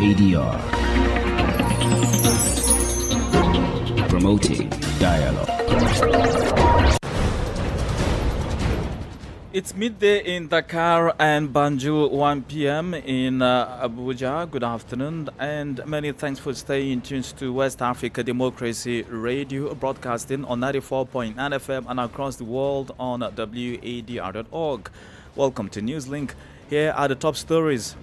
WADR, promoting dialogue. It's midday in Dakar and Banjul, 1 p.m. in Abuja. Good afternoon, and many thanks for staying tuned to West Africa Democracy Radio, broadcasting on 94.9 FM and across the world on WADR.org. Welcome to Newslink. Here are the top stories.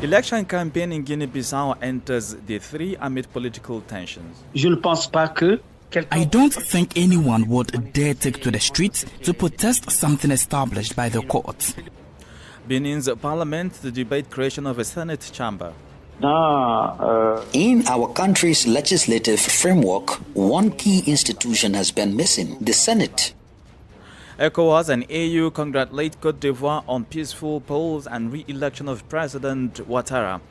Election campaign in Guinea-Bissau enters day 3 amid political tensions. I don't think anyone would dare take to the streets to protest something established by the courts. Benin's parliament to debate creation of a Senate chamber. In our country's legislative framework, one key institution has been missing, the Senate. ECOWAS and AU congratulate Côte d'Ivoire on peaceful polls and re-election of President Ouattara.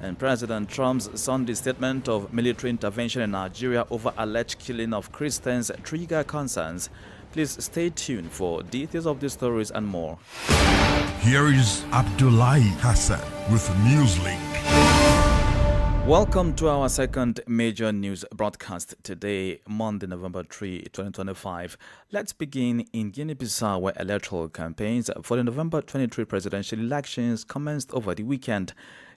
And President Trump's Sunday statement of military intervention in Nigeria over alleged killing of Christians trigger concerns. Please stay tuned for details of these stories and more. Here is Abdullahi Hassan with Newslink. Welcome to our second major news broadcast today, Monday, November 3, 2025. Let's begin in Guinea-Bissau, where electoral campaigns for the November 23 presidential elections commenced over the weekend.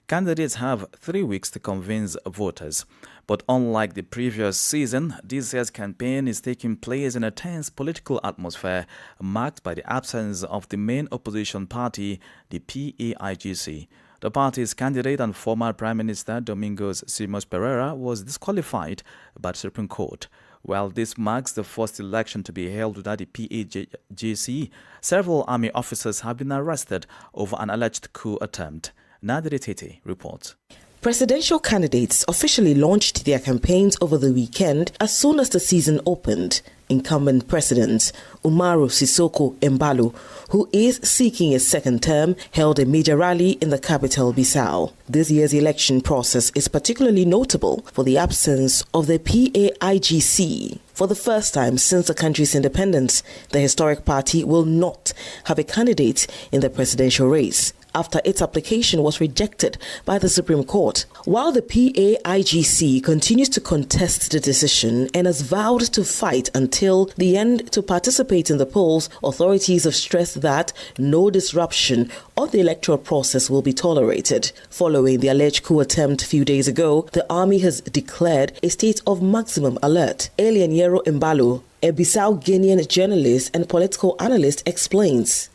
Candidates have 3 weeks to convince voters. But unlike the previous season, this year's campaign is taking place in a tense political atmosphere marked by the absence of the main opposition party, the PAIGC. The party's candidate and former Prime Minister Domingos Simões Pereira was disqualified by the Supreme Court. While this marks the first election to be held without the PAIGC, several army officers have been arrested over an alleged coup attempt. Nadiri Tete reports. Presidential candidates officially launched their campaigns over the weekend as soon as the season opened. Incumbent President Umaru Sissoco Embalo, who is seeking a second term, held a major rally in the capital Bissau. This year's election process is particularly notable for the absence of the PAIGC. For the first time since the country's independence, the historic party will not have a candidate in the presidential race after its application was rejected by the Supreme Court. While the PAIGC continues to contest the decision and has vowed to fight until the end to participate in the polls, authorities have stressed that no disruption of the electoral process will be tolerated. Following the alleged coup attempt a few days ago, the army has declared a state of maximum alert. Elianiero Embalo, a Bissau Guinean journalist and political analyst, explains.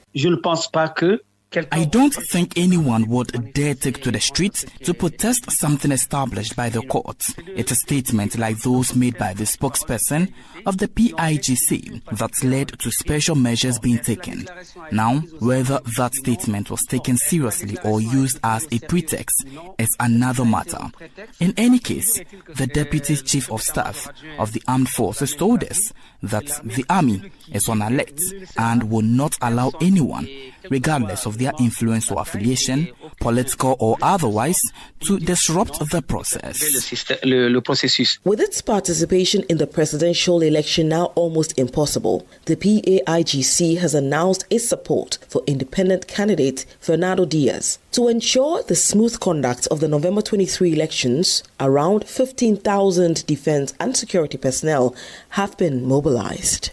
I don't think anyone would dare take to the streets to protest something established by the courts. It's a statement like those made by the spokesperson of the PAIGC that led to special measures being taken. Now, whether that statement was taken seriously or used as a pretext is another matter. In any case, the Deputy Chief of Staff of the Armed Forces told us that the army is on alert and will not allow anyone, regardless of their influence or affiliation, political or otherwise, to disrupt the process. With its participation in the presidential election now almost impossible, the PAIGC has announced its support for independent candidate Fernando Diaz. To ensure the smooth conduct of the November 23 elections, around 15,000 defense and security personnel have been mobilized.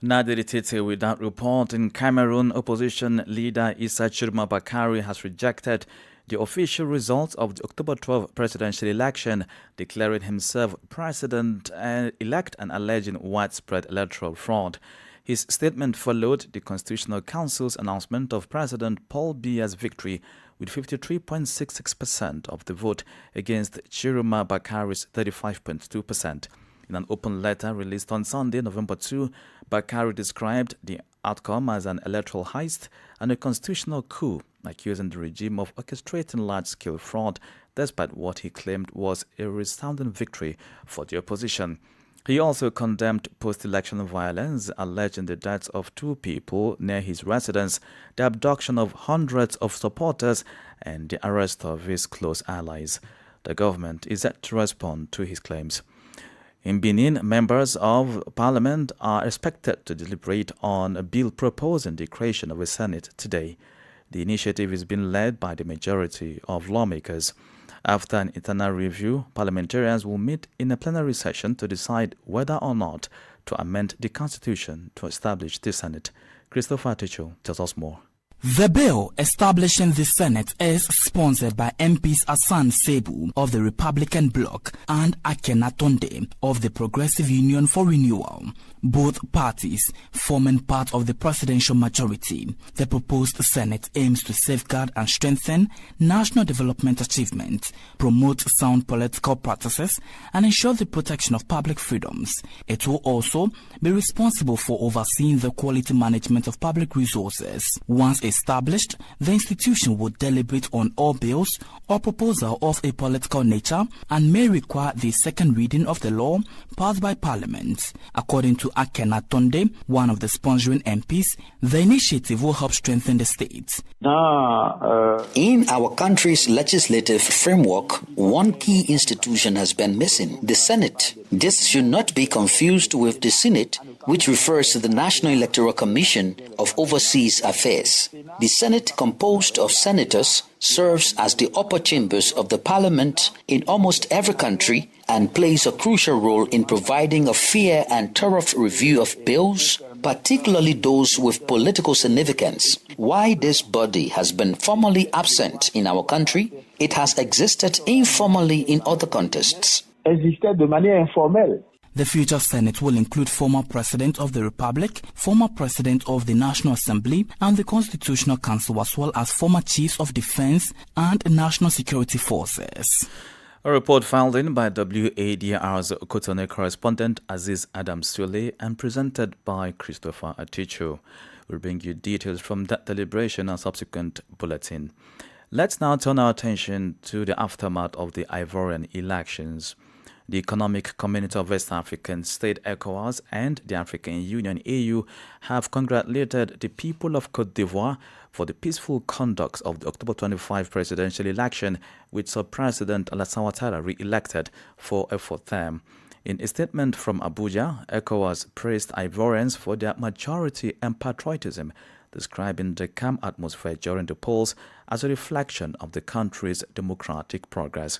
Nadiri Tete with that report. In Cameroon, opposition leader Issa Chiroma Bakari has rejected the official results of the October 12 presidential election, declaring himself president-elect and alleging widespread electoral fraud. His statement followed the Constitutional Council's announcement of President Paul Biya's victory with 53.66% of the vote against Chiroma Bakari's 35.2%. In an open letter released on Sunday, November 2, Bakari described the outcome as an electoral heist and a constitutional coup, accusing the regime of orchestrating large-scale fraud, despite what he claimed was a resounding victory for the opposition. He also condemned post-election violence, alleging the deaths of 2 people near his residence, the abduction of hundreds of supporters, and the arrest of his close allies. The government is set to respond to his claims. In Benin, members of parliament are expected to deliberate on a bill proposing the creation of a Senate today. The initiative is being led by the majority of lawmakers. After an internal review, parliamentarians will meet in a plenary session to decide whether or not to amend the constitution to establish the Senate. Christopher Ticho tells us more. The bill establishing the Senate is sponsored by MPs Hassan Sebu of the Republican bloc and Akenatonde of the Progressive Union for Renewal, both parties forming part of the presidential majority. The proposed Senate aims to safeguard and strengthen national development achievements, promote sound political practices, and ensure the protection of public freedoms. It will also be responsible for overseeing the quality management of public resources. Once established, the institution would deliberate on all bills or proposal of a political nature and may require the second reading of the law passed by Parliament. According to Akenatonde, one of the sponsoring MPs, the initiative will help strengthen the state. In our country's legislative framework, one key institution has been missing, the Senate. This should not be confused with the Senate, which refers to the National Electoral Commission of Overseas Affairs. The Senate, composed of senators, serves as the upper chambers of the parliament in almost every country and plays a crucial role in providing a fair and thorough review of bills, particularly those with political significance. Why this body has been formally absent in our country, it has existed informally in other contexts. The future Senate will include former President of the Republic, former President of the National Assembly and the Constitutional Council, as well as former Chiefs of Defense and National Security Forces. A report filed in by WADR's Cotonou correspondent Aziz Adam Sule and presented by Christopher Aticho. We'll bring you details from that deliberation and subsequent bulletin. Let's now turn our attention to the aftermath of the Ivorian elections. The Economic Community of West African States ECOWAS and the African Union AU have congratulated the people of Côte d'Ivoire for the peaceful conduct of the October 25 presidential election, which saw President Alassane Ouattara re-elected for a 4th term. In a statement from Abuja, ECOWAS praised Ivorians for their maturity and patriotism, describing the calm atmosphere during the polls as a reflection of the country's democratic progress.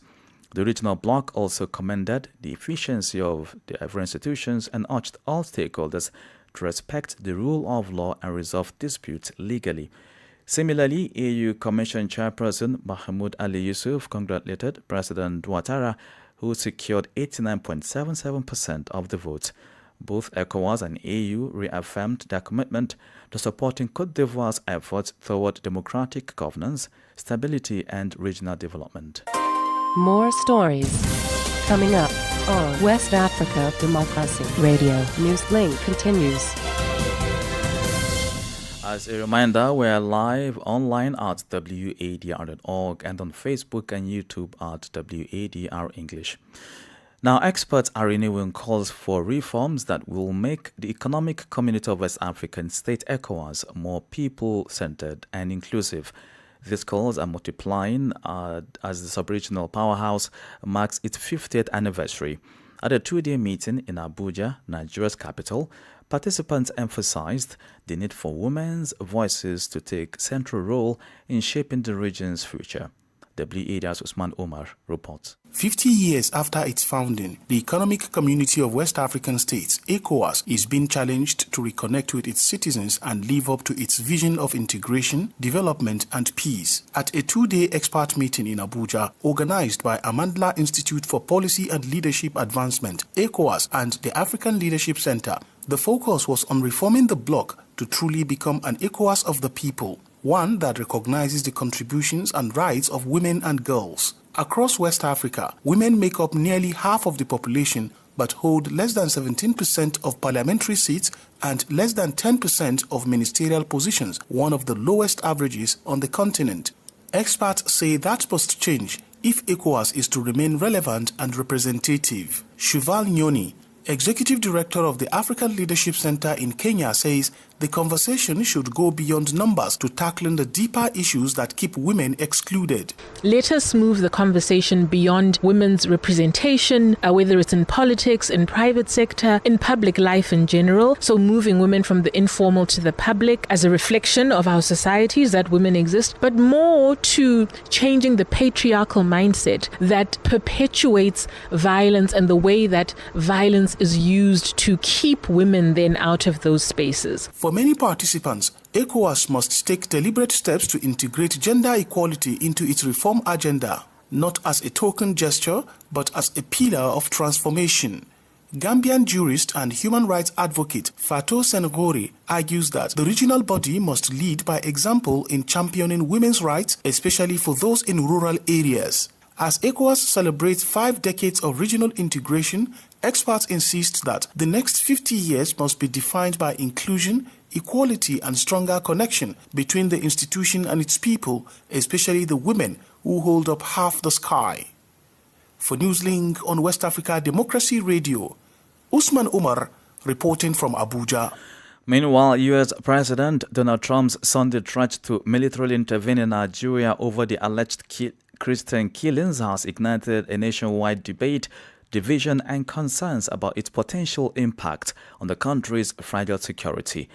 The regional bloc also commended the efficiency of the Ivorian institutions and urged all stakeholders to respect the rule of law and resolve disputes legally. Similarly, AU Commission Chairperson Mahmoud Ali Yusuf congratulated President Ouattara, who secured 89.77% of the votes. Both ECOWAS and AU reaffirmed their commitment to supporting Côte d'Ivoire's efforts toward democratic governance, stability, and regional development. More stories coming up on West Africa Democracy Radio. Newslink continues. As a reminder, we're live online at wadr.org and on Facebook and YouTube at WADR English. Now, experts are renewing calls for reforms that will make the Economic Community of West African States ECOWAS more people-centered and inclusive. These calls are multiplying as the sub-regional powerhouse marks its 50th anniversary. At a 2-day meeting in Abuja, Nigeria's capital, participants emphasized the need for women's voices to take central role in shaping the region's future. WADR's Usman Omar reports. 50 years after its founding, the Economic Community of West African States, ECOWAS, is being challenged to reconnect with its citizens and live up to its vision of integration, development, and peace. At a 2-day expert meeting in Abuja, organized by Amandla Institute for Policy and Leadership Advancement, ECOWAS, and the African Leadership Center, the focus was on reforming the bloc to truly become an ECOWAS of the people, one that recognizes the contributions and rights of women and girls. Across West Africa, women make up nearly half of the population but hold less than 17% of parliamentary seats and less than 10% of ministerial positions, one of the lowest averages on the continent. Experts say that must change if ECOWAS is to remain relevant and representative. Shuval Nyoni, Executive Director of the African Leadership Center in Kenya says the conversation should go beyond numbers to tackling the deeper issues that keep women excluded. Let us move the conversation beyond women's representation, whether it's in politics, in private sector, in public life in general. So moving women from the informal to the public as a reflection of our societies that women exist, but more to changing the patriarchal mindset that perpetuates violence and the way that violence is used to keep women then out of those spaces. For many participants, ECOWAS must take deliberate steps to integrate gender equality into its reform agenda, not as a token gesture, but as a pillar of transformation. Gambian jurist and human rights advocate Fatou Senghori argues that the regional body must lead by example in championing women's rights, especially for those in rural areas. As ECOWAS celebrates 5 decades of regional integration, experts insist that the next 50 years must be defined by inclusion, equality, and stronger connection between the institution and its people, especially the women who hold up half the sky. For Newslink on West Africa Democracy Radio, Usman Umar reporting from Abuja. Meanwhile, U.S. President Donald Trump's Sunday threat to militarily intervene in Nigeria over the alleged Christian killings has ignited a nationwide debate, division, and concerns about its potential impact on the country's fragile security.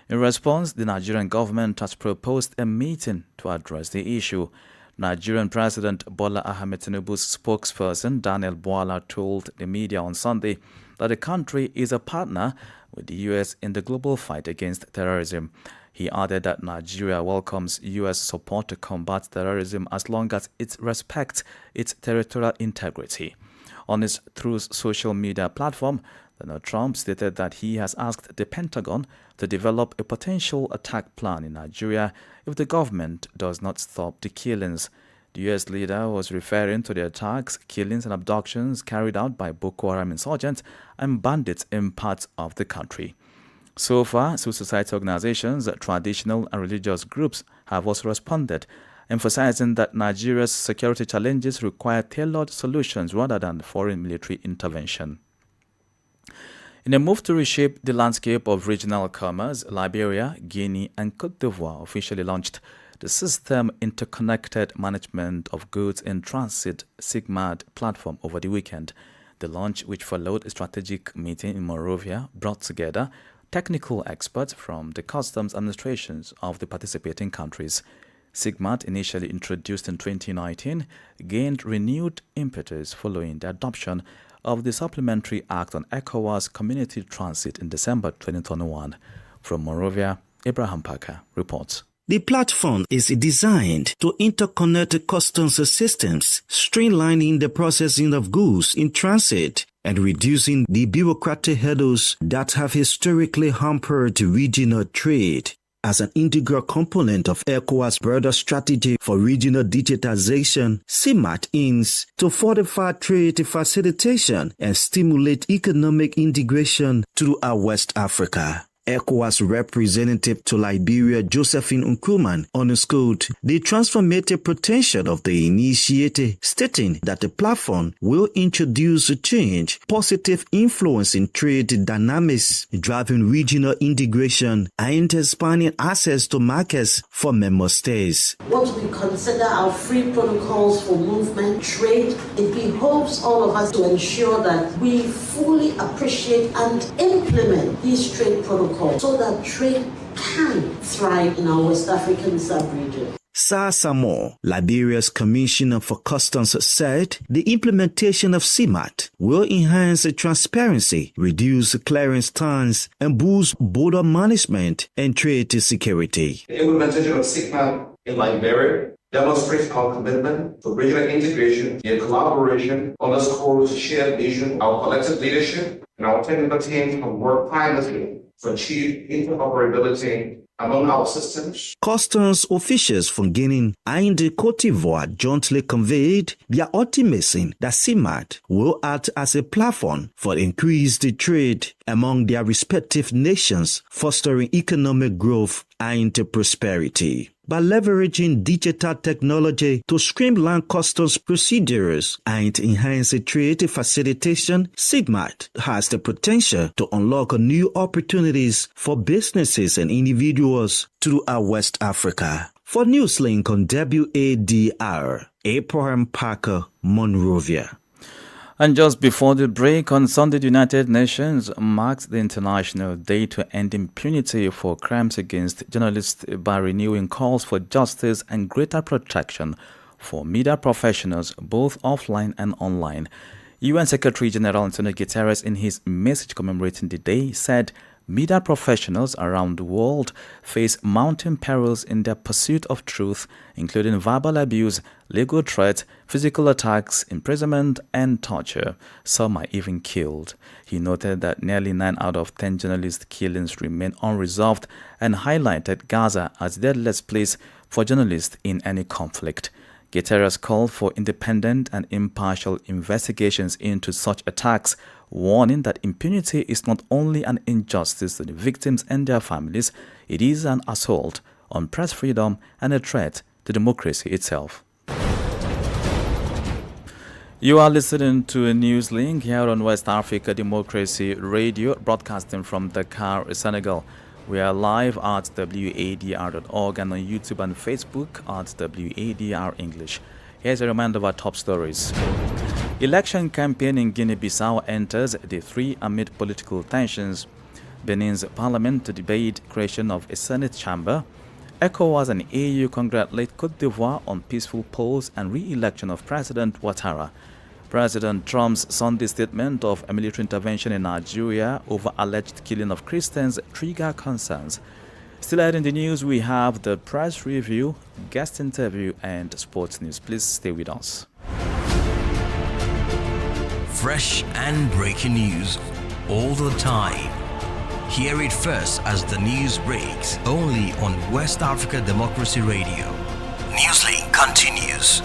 In response, the Nigerian government has proposed a meeting to address the issue. Nigerian President Bola Ahmed Tinubu's spokesperson Daniel Bwala told the media on Sunday that the country is a partner with the U.S. in the global fight against terrorism. He added that Nigeria welcomes U.S. support to combat terrorism as long as it respects its territorial integrity. On his Truth social media platform, Donald Trump stated that he has asked the Pentagon to develop a potential attack plan in Nigeria if the government does not stop the killings. The U.S. leader was referring to the attacks, killings, and abductions carried out by Boko Haram insurgents and bandits in parts of the country. So far, civil society organizations, traditional and religious groups have also responded, emphasizing that Nigeria's security challenges require tailored solutions rather than foreign military intervention. In a move to reshape the landscape of regional commerce, Liberia, Guinea, and Cote d'Ivoire officially launched the System Interconnected Management of Goods in Transit SIGMAD platform over the weekend. The launch, which followed a strategic meeting in Monrovia, brought together technical experts from the customs administrations of the participating countries. SIGMAD, initially introduced in 2019, gained renewed impetus following the adoption of the Supplementary Act on ECOWAS Community Transit in December 2021. From Monrovia, Abraham Parker reports. The platform is designed to interconnect customs systems, streamlining the processing of goods in transit and reducing the bureaucratic hurdles that have historically hampered regional trade. As an integral component of ECOWAS' broader strategy for regional digitization, SIGMAD aims to fortify trade facilitation and stimulate economic integration throughout West Africa. ECOWAS representative to Liberia, Josephine Nkrumah, underscored the transformative potential of the initiative, stating that the platform will introduce a change, positive influence in trade dynamics, driving regional integration and expanding access to markets for member states. What we consider our free protocols for movement, trade, it behoves all of us to ensure that we fully appreciate and implement these trade protocols so that trade can thrive in our West African sub-region. Sir Samoa, Liberia's Commissioner for Customs, said the implementation of SIGMAD will enhance transparency, reduce clearance times, and boost border management and trade security. The implementation of SIGMAD in Liberia demonstrates our commitment to regional integration and collaboration, underscores shared vision, our collective leadership, and our technical teams have worked tirelessly to achieve interoperability among our systems. Customs officials from Guinea and Cote d'Ivoire jointly conveyed their optimism that SIGMAD will act as a platform for increased trade among their respective nations, fostering economic growth and prosperity. by leveraging digital technology to streamline customs procedures and enhance trade facilitation, SIGMAT has the potential to unlock new opportunities for businesses and individuals throughout West Africa. For Newslink on WADR, Abraham Parker, Monrovia. And just before the break, on Sunday, the United Nations marked the International Day to End Impunity for Crimes Against Journalists by renewing calls for justice and greater protection for media professionals, both offline and online. UN Secretary General Antonio Guterres, in his message commemorating the day, said media professionals around the world face mounting perils in their pursuit of truth, including verbal abuse, legal threats, physical attacks, imprisonment, and torture. Some are even killed. He noted that nearly 9 out of 10 journalist killings remain unresolved and highlighted Gaza as the deadliest place for journalists in any conflict. Guterres called for independent and impartial investigations into such attacks, warning that impunity is not only an injustice to the victims and their families, it is an assault on press freedom and a threat to democracy itself. You are listening to a Newslink here on West Africa Democracy Radio, broadcasting from Dakar, Senegal. We are live at wadr.org and on YouTube and Facebook at WADR English. Here's a reminder of our top stories. Election campaign in Guinea-Bissau enters day 3 amid political tensions. Benin's parliament to debate creation of a Senate chamber. ECOWAS and AU congratulate Côte d'Ivoire on peaceful polls and re-election of President Ouattara. President Trump's Sunday statement of a military intervention in Nigeria over alleged killing of Christians trigger concerns. Still ahead in the news, we have the press review, guest interview, and sports news. Please stay with us. Fresh and breaking news all the time. Hear it first as the news breaks, only on West Africa Democracy Radio. Newslink continues.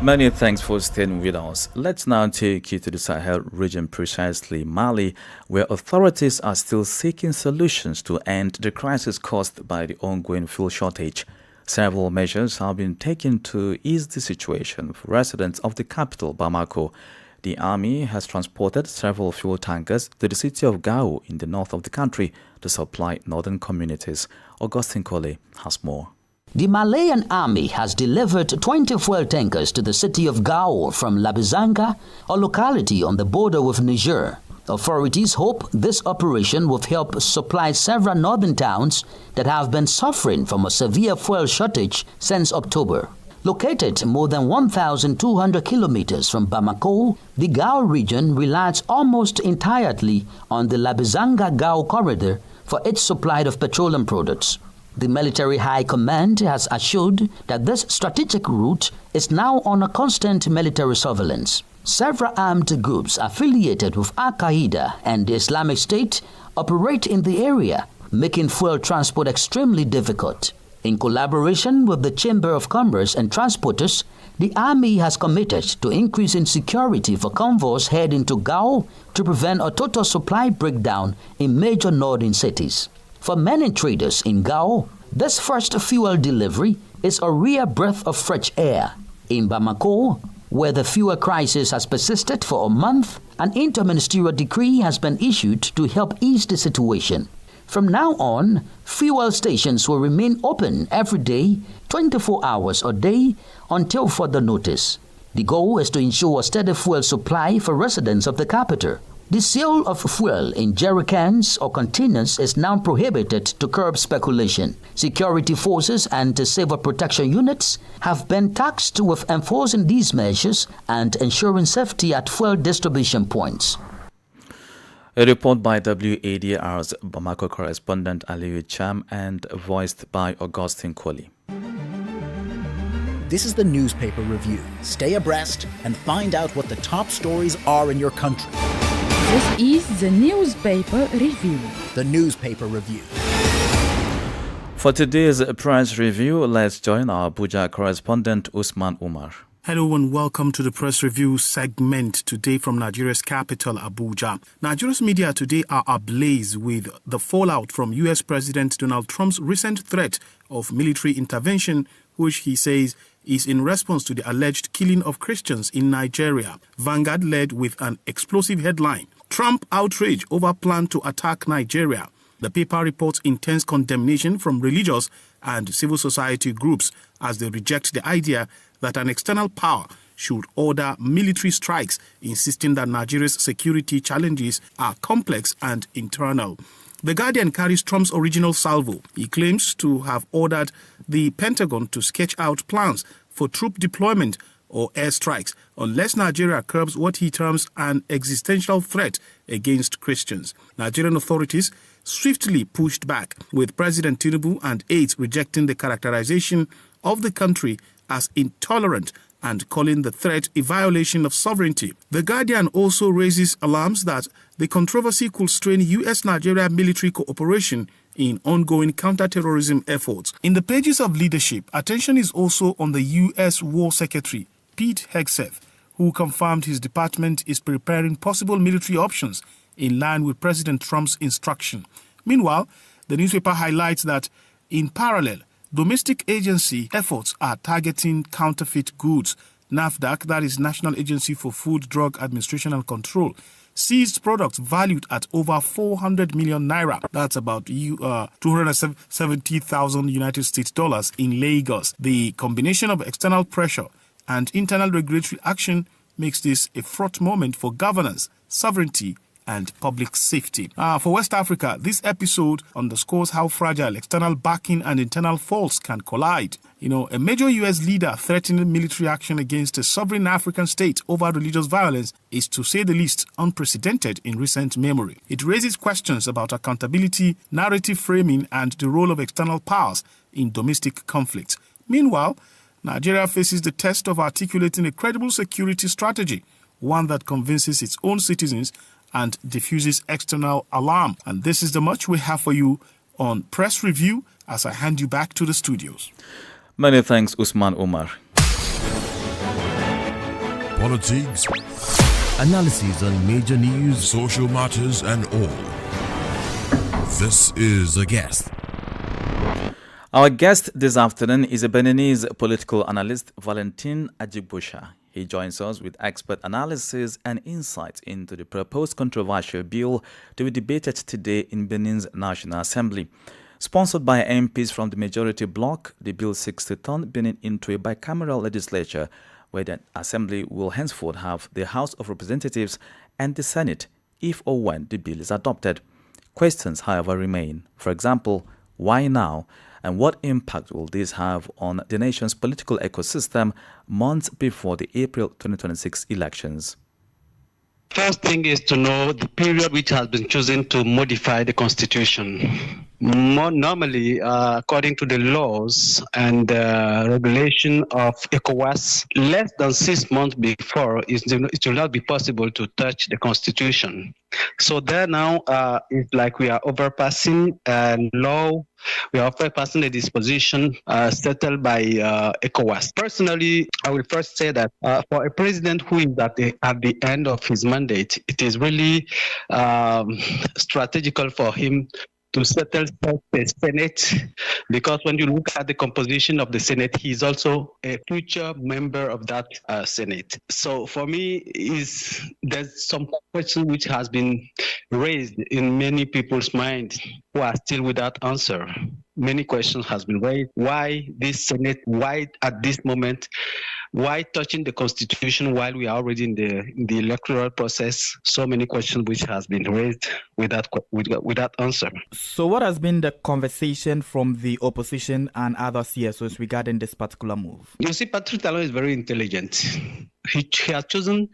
Many thanks for staying with us. Let's now take you to the Sahel region, precisely Mali, where authorities are still seeking solutions to end the crisis caused by the ongoing fuel shortage. Several measures have been taken to ease the situation for residents of the capital, Bamako. The army has transported several fuel tankers to the city of Gao in the north of the country to supply northern communities. Augustine Kole has more. The Malian army has delivered 20 fuel tankers to the city of Gao from Labizanga, a locality on the border with Niger. Authorities hope this operation will help supply several northern towns that have been suffering from a severe fuel shortage since October. Located more than 1,200 kilometers from Bamako, the Gao region relies almost entirely on the Labizanga-Gao corridor for its supply of petroleum products. The military high command has assured that this strategic route is now under constant military surveillance. Several armed groups affiliated with Al-Qaeda and the Islamic State operate in the area, making fuel transport extremely difficult. In collaboration with the Chamber of Commerce and Transporters, the army has committed to increasing security for convoys heading to Gao to prevent a total supply breakdown in major northern cities. For many traders in Gao, this first fuel delivery is a rare breath of fresh air. In Bamako, where the fuel crisis has persisted for a month, an interministerial decree has been issued to help ease the situation. From now on, fuel stations will remain open every day, 24 hours a day, until further notice. The goal is to ensure a steady fuel supply for residents of the capital. The sale of fuel in jerrycans or containers is now prohibited to curb speculation. Security forces and civil protection units have been tasked with enforcing these measures and ensuring safety at fuel distribution points. A report by WADR's Bamako correspondent Aliyu Cham and voiced by Augustine Koli. This is the newspaper review. Stay abreast and find out what the top stories are in your country. This is the newspaper review. The newspaper review. For today's press review, let's join our Abuja correspondent Usman Umar. Hello and welcome to the press review segment today from Nigeria's capital, Abuja. Nigeria's media today are ablaze with the fallout from U.S. President Donald Trump's recent threat of military intervention, which he says is in response to the alleged killing of Christians in Nigeria. Vanguard led with an explosive headline, Trump outrage over plan to attack Nigeria. The paper reports intense condemnation from religious and civil society groups as they reject the idea that an external power should order military strikes, insisting that Nigeria's security challenges are complex and internal. The Guardian carries Trump's original salvo. He claims to have ordered the Pentagon to sketch out plans for troop deployment or airstrikes unless Nigeria curbs what he terms an existential threat against Christians. Nigerian authorities swiftly pushed back, with President Tinubu and aides rejecting the characterization of the country as intolerant and calling the threat a violation of sovereignty. The Guardian also raises alarms that the controversy could strain U.S.-Nigeria military cooperation in ongoing counter-terrorism efforts. In the pages of leadership, attention is also on the U.S. War Secretary, Pete Hegseth, who confirmed his department is preparing possible military options in line with President Trump's instruction. Meanwhile, the newspaper highlights that, in parallel, domestic agency efforts are targeting counterfeit goods. NAFDAC, that is National Agency for Food, Drug Administration and Control, seized products valued at over 400 million naira. That's about 270,000 United States dollars in Lagos. The combination of external pressure and internal regulatory action makes this a fraught moment for governance, sovereignty, and public safety. For West Africa, this episode underscores how fragile external backing and internal faults can collide. A major U.S. leader threatening military action against a sovereign African state over religious violence is, to say the least, unprecedented in recent memory. It raises questions about accountability, narrative framing, and the role of external powers in domestic conflicts. Meanwhile, Nigeria faces the test of articulating a credible security strategy, one that convinces its own citizens and diffuses external alarm. And this is the much we have for you on Press Review as I hand you back to the studios. Many thanks, Usman Umar. Politics, Analysis on major news, social matters, and all. This is The Guest. Our guest this afternoon is a Beninese political analyst, Valentin Ajigbusha. He joins us with expert analysis and insights into the proposed controversial bill to be debated today in Benin's National Assembly. Sponsored by MPs from the majority bloc, the bill seeks to turn Benin into a bicameral legislature where the Assembly will henceforth have the House of Representatives and the Senate if or when the bill is adopted. Questions, however, remain. For example, why now? And what impact will this have on the nation's political ecosystem months before the April 2026 elections? First thing is to know the period which has been chosen to modify the constitution. Normally, according to the laws and regulation of ECOWAS, less than 6 months before, it will not be possible to touch the constitution. So there now, it's like we are overpassing law. We are overpassing the disposition settled by ECOWAS. Personally, I will first say that for a president who is at the end of his mandate, it is really strategical for him to settle the Senate, because when you look at the composition of the Senate, he is also a future member of that Senate. So for me, there's some question which has been raised in many people's minds who are still without answer. Many questions has been raised. Why this Senate? Why at this moment? Why touching the constitution while we are already in the electoral process? So many questions which has been raised without answer. So what has been the conversation from the opposition and other CSOs regarding this particular move? You see, Patrick Talon is very intelligent. He has chosen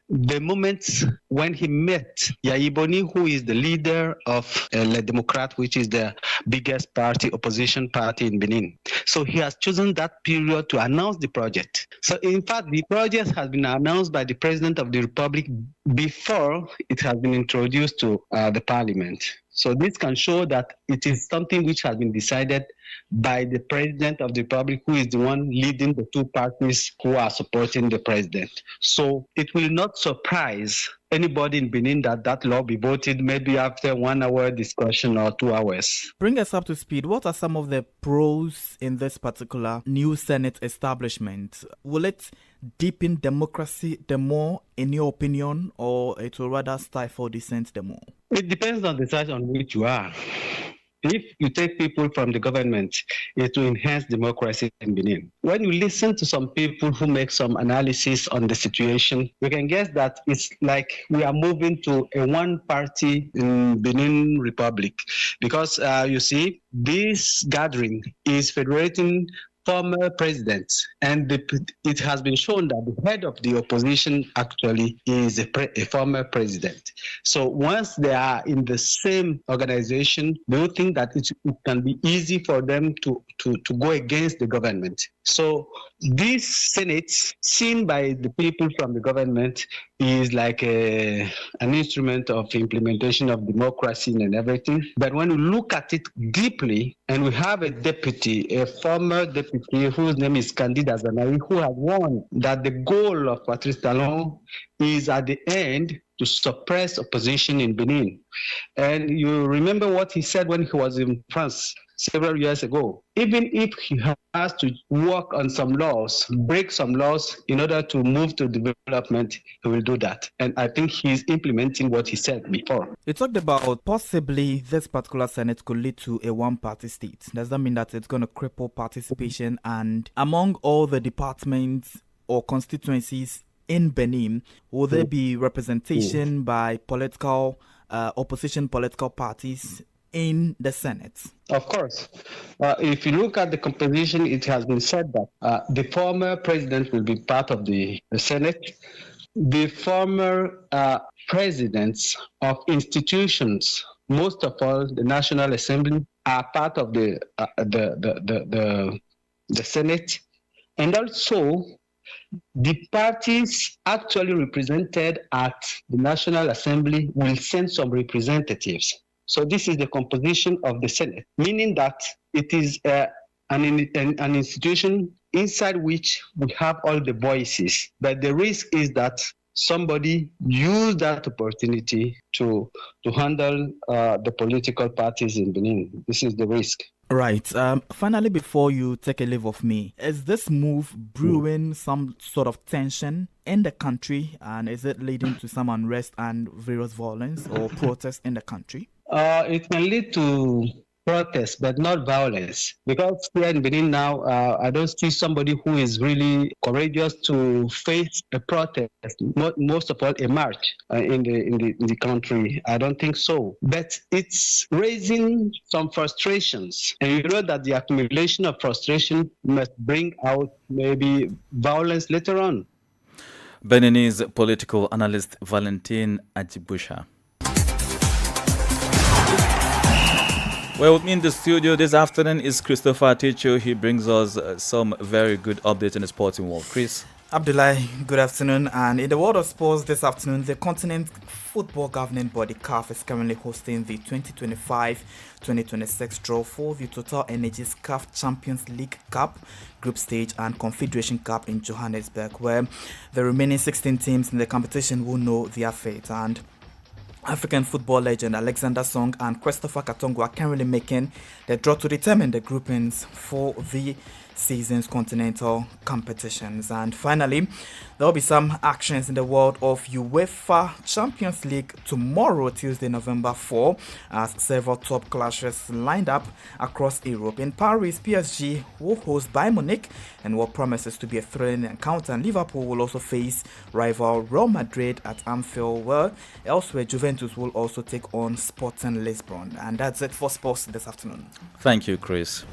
the moment when he met Yaiboni, who is the leader of Le Democrat, which is the biggest opposition party in Benin. So he has chosen that period to announce the project. So in fact, the project has been announced by the President of the Republic before it has been introduced to the Parliament. So this can show that it is something which has been decided by the President of the Republic, who is the one leading the two parties who are supporting the President. So it will not surprise anybody in Benin that law be voted maybe after 1 hour discussion or 2 hours. Bring us up to speed. What are some of the pros in this particular new Senate establishment? Will it deepen democracy the more, in your opinion, or it will rather stifle dissent the more? It depends on the side on which you are. If you take people from the government, it will enhance democracy in Benin. When you listen to some people who make some analysis on the situation, you can guess that it's like we are moving to a one-party in Benin Republic. Because you see, this gathering is federating former presidents, and it has been shown that the head of the opposition actually is a former president. So once they are in the same organization, they will think that it can be easy for them to go against the government. So this Senate, seen by the people from the government, is like an instrument of implementation of democracy and everything. But when you look at it deeply, and we have a deputy, a former deputy whose name is Candide Azanari, who has warned that the goal of Patrice Talon is at the end to suppress opposition in Benin. And you remember what he said when he was in France several years ago. Even if he has to work on some laws, break some laws in order to move to development, he will do that. And I think he's implementing what he said before. You talked about possibly this particular Senate could lead to a one-party state. Does that mean that it's going to cripple participation? And among all the departments or constituencies in Benin, will there be representation by political opposition political parties in the Senate? Of course. If you look at the composition, it has been said that the former president will be part of the Senate. The former presidents of institutions, most of all the National Assembly, are part of the Senate. And also, the parties actually represented at the National Assembly will send some representatives. So this is the composition of the Senate, meaning that it is an institution inside which we have all the voices. But the risk is that somebody used that opportunity to handle the political parties in Benin. This is the risk. Right. Finally, before you take a leave of me, is this move brewing some sort of tension in the country, and is it leading to some unrest and various violence or protests in the country? It can lead to protests, but not violence. Because here in Benin now, I don't see somebody who is really courageous to face a protest, most of all a march in the country. I don't think so. But it's raising some frustrations. And you know that the accumulation of frustration must bring out maybe violence later on. Beninese political analyst Valentin Ajibusha. Well, with me in the studio this afternoon is Christopher Ticho. He brings us some very good updates in the sporting world. Chris? Abdullahi, good afternoon. And in the world of sports this afternoon, the continent football governing body CAF is currently hosting the 2025-2026 draw for the Total Energies CAF Champions League Cup, Group Stage and Confederation Cup in Johannesburg, where the remaining 16 teams in the competition will know their fate. And African football legend Alexander Song and Christopher Katongo are currently making the draw to determine the groupings for the season's continental competitions. And finally, there will be some actions in the world of UEFA Champions League tomorrow, Tuesday, November 4, as several top clashes lined up across Europe. In Paris, PSG will host Bayern Munich and what promises to be a thrilling encounter. And Liverpool will also face rival Real Madrid at Anfield, where elsewhere Juventus will also take on Sporting Lisbon. And that's it for sports this afternoon. Thank you, Chris.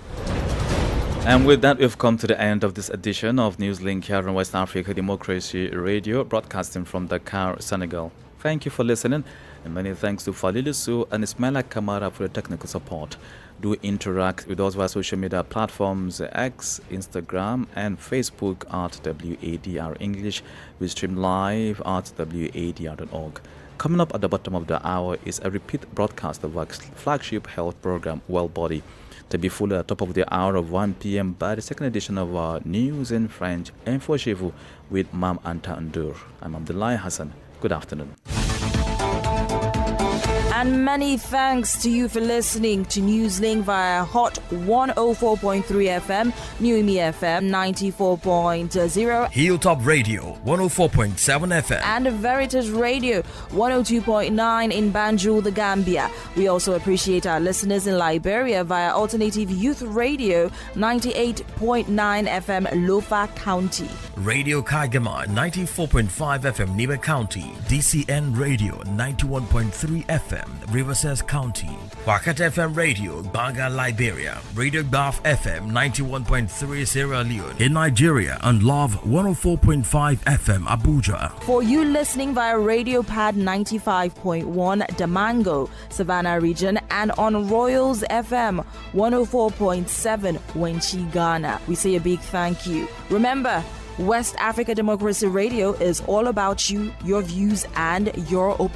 And with that, we've come to the end of this edition of Newslink here on West Africa Democracy Radio, broadcasting from Dakar, Senegal. Thank you for listening, and many thanks to Falili Su and Ismaila Kamara for the technical support. Do interact with us via social media platforms X, Instagram, and Facebook at WADR English. We stream live at wadr.org. Coming up at the bottom of the hour is a repeat broadcast of our flagship health program, Well Body. to be full at the top of the hour of 1 p.m. by the second edition of our News in French, Info chez vous, with Mam Anta Ndur. I'm Abdullah Hassan. Good afternoon. And many thanks to you for listening to Newslink via Hot 104.3 FM, Newmi FM 94.0, Hilltop Radio 104.7 FM, and Veritas Radio 102.9 in Banjul, the Gambia. We also appreciate our listeners in Liberia via Alternative Youth Radio 98.9 FM, Lofa County, Radio Kagama 94.5 FM, Niba County, DCN Radio 91.3 FM, Riverside County, Wakat FM Radio, Banga, Liberia, Radio Baf FM 91.3 Sierra Leone in Nigeria, and Love 104.5 FM Abuja. For you listening via Radio Pad 95.1 Damango, Savannah region, and on Royals FM 104.7 Wenchi, Ghana, we say a big thank you. Remember, West Africa Democracy Radio is all about you, your views, and your opinions.